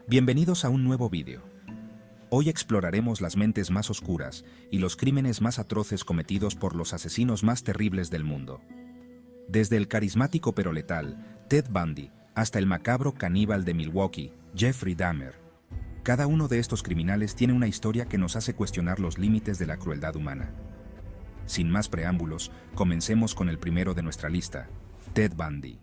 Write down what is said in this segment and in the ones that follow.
Bienvenidos a un nuevo vídeo. Hoy exploraremos las mentes más oscuras y los crímenes más atroces cometidos por los asesinos más terribles del mundo. Desde el carismático pero letal Ted Bundy hasta el macabro caníbal de Milwaukee, Jeffrey Dahmer. Cada uno de estos criminales tiene una historia que nos hace cuestionar los límites de la crueldad humana. Sin más preámbulos, comencemos con el primero de nuestra lista, Ted Bundy.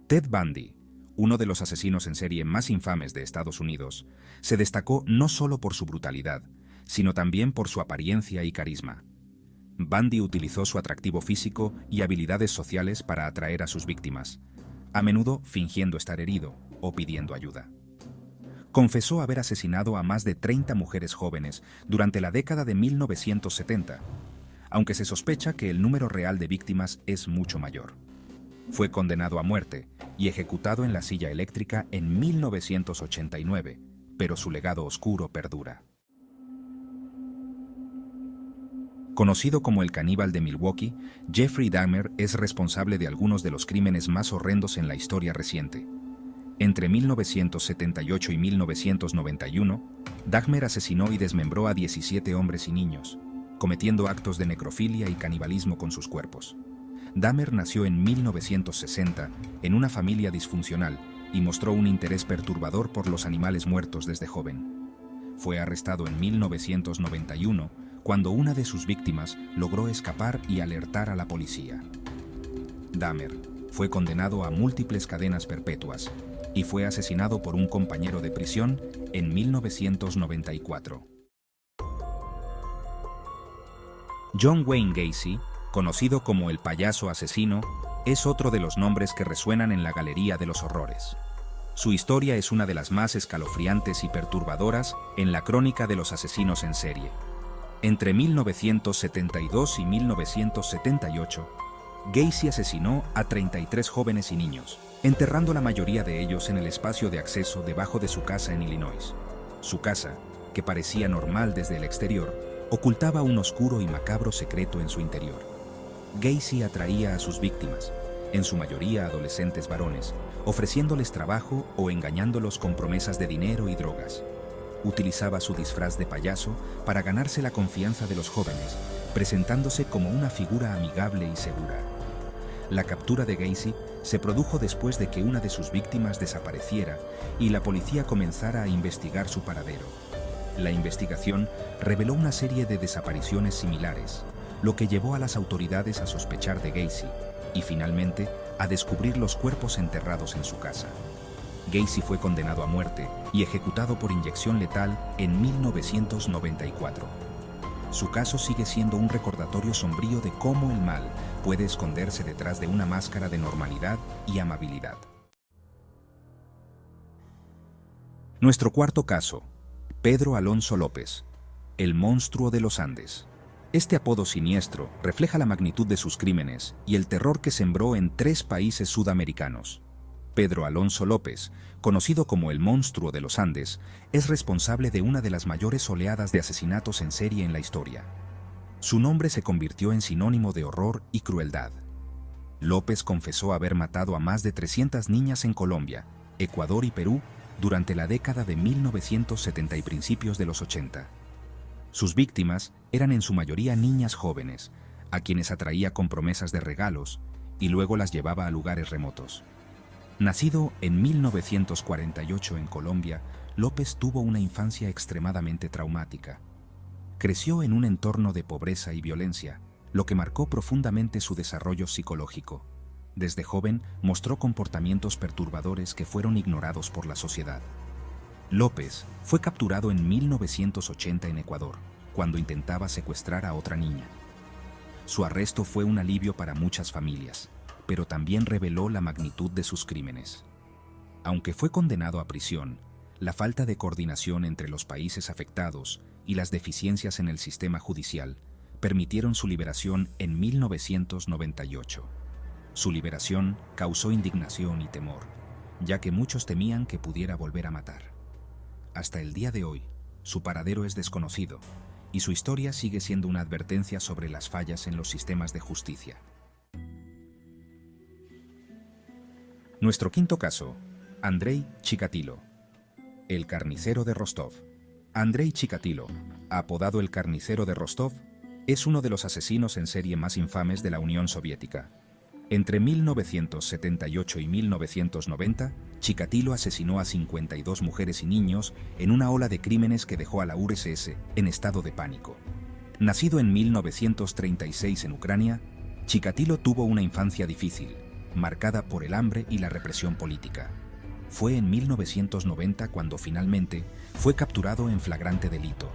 Ted Bundy, uno de los asesinos en serie más infames de Estados Unidos, se destacó no solo por su brutalidad, sino también por su apariencia y carisma. Bundy utilizó su atractivo físico y habilidades sociales para atraer a sus víctimas, a menudo fingiendo estar herido o pidiendo ayuda. Confesó haber asesinado a más de 30 mujeres jóvenes durante la década de 1970, aunque se sospecha que el número real de víctimas es mucho mayor. Fue condenado a muerte y ejecutado en la silla eléctrica en 1989, pero su legado oscuro perdura. Conocido como el caníbal de Milwaukee, Jeffrey Dahmer es responsable de algunos de los crímenes más horrendos en la historia reciente. Entre 1978 y 1991, Dahmer asesinó y desmembró a 17 hombres y niños, cometiendo actos de necrofilia y canibalismo con sus cuerpos. Dahmer nació en 1960 en una familia disfuncional y mostró un interés perturbador por los animales muertos desde joven. Fue arrestado en 1991 cuando una de sus víctimas logró escapar y alertar a la policía. Dahmer fue condenado a múltiples cadenas perpetuas y fue asesinado por un compañero de prisión en 1994. John Wayne Gacy, conocido como el payaso asesino, es otro de los nombres que resuenan en la galería de los horrores. Su historia es una de las más escalofriantes y perturbadoras en la crónica de los asesinos en serie. Entre 1972 y 1978, Gacy asesinó a 33 jóvenes y niños, enterrando la mayoría de ellos en el espacio de acceso debajo de su casa en Illinois. Su casa, que parecía normal desde el exterior, ocultaba un oscuro y macabro secreto en su interior. Gacy atraía a sus víctimas, en su mayoría adolescentes varones, ofreciéndoles trabajo o engañándolos con promesas de dinero y drogas. Utilizaba su disfraz de payaso para ganarse la confianza de los jóvenes, presentándose como una figura amigable y segura. La captura de Gacy se produjo después de que una de sus víctimas desapareciera y la policía comenzara a investigar su paradero. La investigación reveló una serie de desapariciones similares, lo que llevó a las autoridades a sospechar de Gacy y finalmente a descubrir los cuerpos enterrados en su casa. Gacy fue condenado a muerte y ejecutado por inyección letal en 1994. Su caso sigue siendo un recordatorio sombrío de cómo el mal puede esconderse detrás de una máscara de normalidad y amabilidad. Nuestro cuarto caso, Pedro Alonso López, el monstruo de los Andes. Este apodo siniestro refleja la magnitud de sus crímenes y el terror que sembró en 3 países sudamericanos. Pedro Alonso López, conocido como el monstruo de los Andes, es responsable de una de las mayores oleadas de asesinatos en serie en la historia. Su nombre se convirtió en sinónimo de horror y crueldad. López confesó haber matado a más de 300 niñas en Colombia, Ecuador y Perú durante la década de 1970 y principios de los 80. Sus víctimas eran en su mayoría niñas jóvenes, a quienes atraía con promesas de regalos y luego las llevaba a lugares remotos. Nacido en 1948 en Colombia, López tuvo una infancia extremadamente traumática. Creció en un entorno de pobreza y violencia, lo que marcó profundamente su desarrollo psicológico. Desde joven mostró comportamientos perturbadores que fueron ignorados por la sociedad. López fue capturado en 1980 en Ecuador, cuando intentaba secuestrar a otra niña. Su arresto fue un alivio para muchas familias, pero también reveló la magnitud de sus crímenes. Aunque fue condenado a prisión, la falta de coordinación entre los países afectados y las deficiencias en el sistema judicial permitieron su liberación en 1998. Su liberación causó indignación y temor, ya que muchos temían que pudiera volver a matar. Hasta el día de hoy, su paradero es desconocido y su historia sigue siendo una advertencia sobre las fallas en los sistemas de justicia. Nuestro quinto caso Andrei Chikatilo. El carnicero de Rostov. Andrei Chikatilo, apodado el carnicero de Rostov, es uno de los asesinos en serie más infames de la Unión Soviética. Entre 1978 y 1990, Chikatilo asesinó a 52 mujeres y niños en una ola de crímenes que dejó a la URSS en estado de pánico. Nacido en 1936 en Ucrania, Chikatilo tuvo una infancia difícil, marcada por el hambre y la represión política. Fue en 1990 cuando finalmente fue capturado en flagrante delito.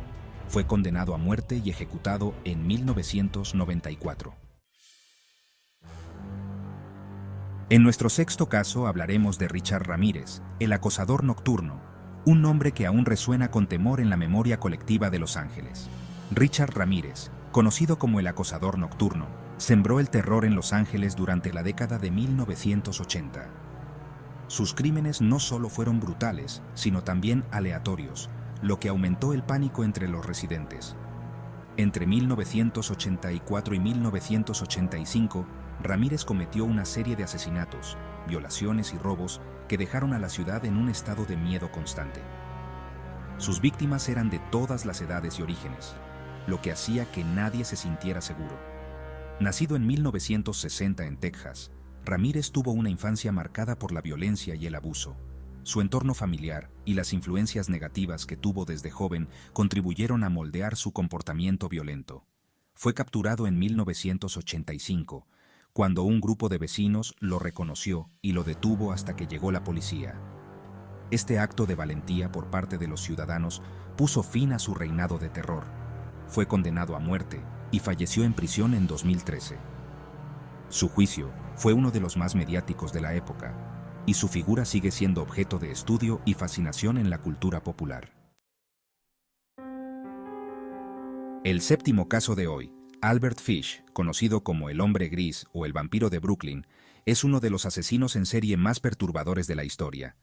Fue condenado a muerte y ejecutado en 1994. En nuestro sexto caso hablaremos de Richard Ramírez, el acosador nocturno, un nombre que aún resuena con temor en la memoria colectiva de Los Ángeles. Richard Ramírez, conocido como el acosador nocturno, sembró el terror en Los Ángeles durante la década de 1980. Sus crímenes no solo fueron brutales, sino también aleatorios, lo que aumentó el pánico entre los residentes. Entre 1984 y 1985, Ramírez cometió una serie de asesinatos, violaciones y robos que dejaron a la ciudad en un estado de miedo constante. Sus víctimas eran de todas las edades y orígenes, lo que hacía que nadie se sintiera seguro. Nacido en 1960 en Texas, Ramírez tuvo una infancia marcada por la violencia y el abuso. Su entorno familiar y las influencias negativas que tuvo desde joven contribuyeron a moldear su comportamiento violento. Fue capturado en 1985, cuando un grupo de vecinos lo reconoció y lo detuvo hasta que llegó la policía. Este acto de valentía por parte de los ciudadanos puso fin a su reinado de terror. Fue condenado a muerte y falleció en prisión en 2013. Su juicio fue uno de los más mediáticos de la época, y su figura sigue siendo objeto de estudio y fascinación en la cultura popular. El séptimo caso de hoy, Albert Fish, conocido como el Hombre Gris o el Vampiro de Brooklyn, es uno de los asesinos en serie más perturbadores de la historia.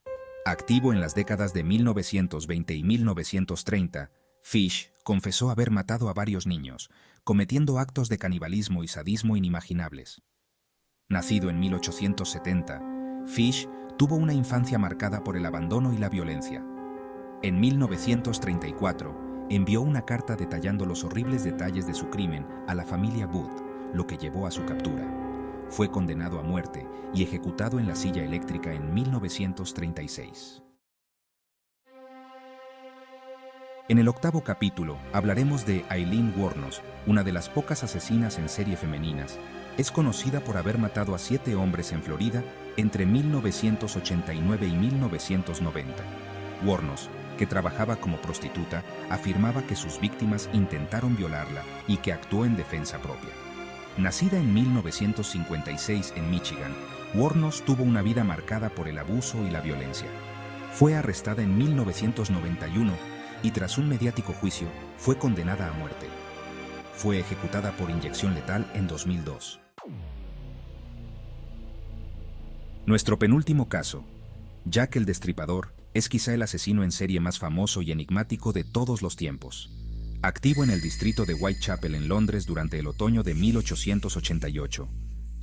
Activo en las décadas de 1920 y 1930, Fish confesó haber matado a varios niños, cometiendo actos de canibalismo y sadismo inimaginables. Nacido en 1870, Fish tuvo una infancia marcada por el abandono y la violencia. En 1934, envió una carta detallando los horribles detalles de su crimen a la familia Booth, lo que llevó a su captura. Fue condenado a muerte y ejecutado en la silla eléctrica en 1936. En el octavo capítulo hablaremos de Aileen Wuornos, una de las pocas asesinas en serie femeninas. Es conocida por haber matado a 7 hombres en Florida entre 1989 y 1990. Wuornos, que trabajaba como prostituta, afirmaba que sus víctimas intentaron violarla y que actuó en defensa propia. Nacida en 1956 en Michigan, Wuornos tuvo una vida marcada por el abuso y la violencia. Fue arrestada en 1991 y tras un mediático juicio fue condenada a muerte. Fue ejecutada por inyección letal en 2002. Nuestro penúltimo caso, Jack el Destripador, es quizá el asesino en serie más famoso y enigmático de todos los tiempos. Activo en el distrito de Whitechapel en Londres durante el otoño de 1888,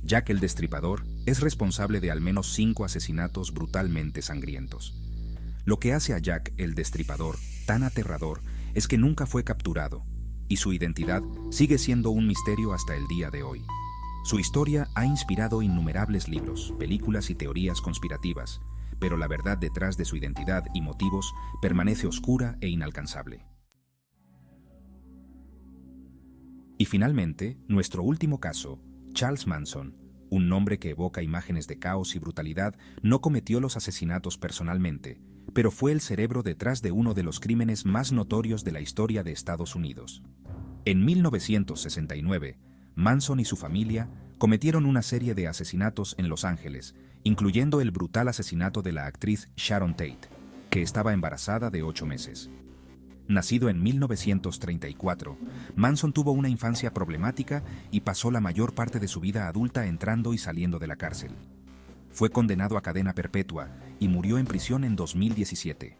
Jack el Destripador es responsable de al menos 5 asesinatos brutalmente sangrientos. Lo que hace a Jack el Destripador tan aterrador es que nunca fue capturado, y su identidad sigue siendo un misterio hasta el día de hoy. Su historia ha inspirado innumerables libros, películas y teorías conspirativas, pero la verdad detrás de su identidad y motivos permanece oscura e inalcanzable. Y finalmente, nuestro último caso, Charles Manson, un nombre que evoca imágenes de caos y brutalidad, no cometió los asesinatos personalmente, pero fue el cerebro detrás de uno de los crímenes más notorios de la historia de Estados Unidos. En 1969, Manson y su familia cometieron una serie de asesinatos en Los Ángeles, incluyendo el brutal asesinato de la actriz Sharon Tate, que estaba embarazada de 8 meses. Nacido en 1934, Manson tuvo una infancia problemática y pasó la mayor parte de su vida adulta entrando y saliendo de la cárcel. Fue condenado a cadena perpetua y murió en prisión en 2017.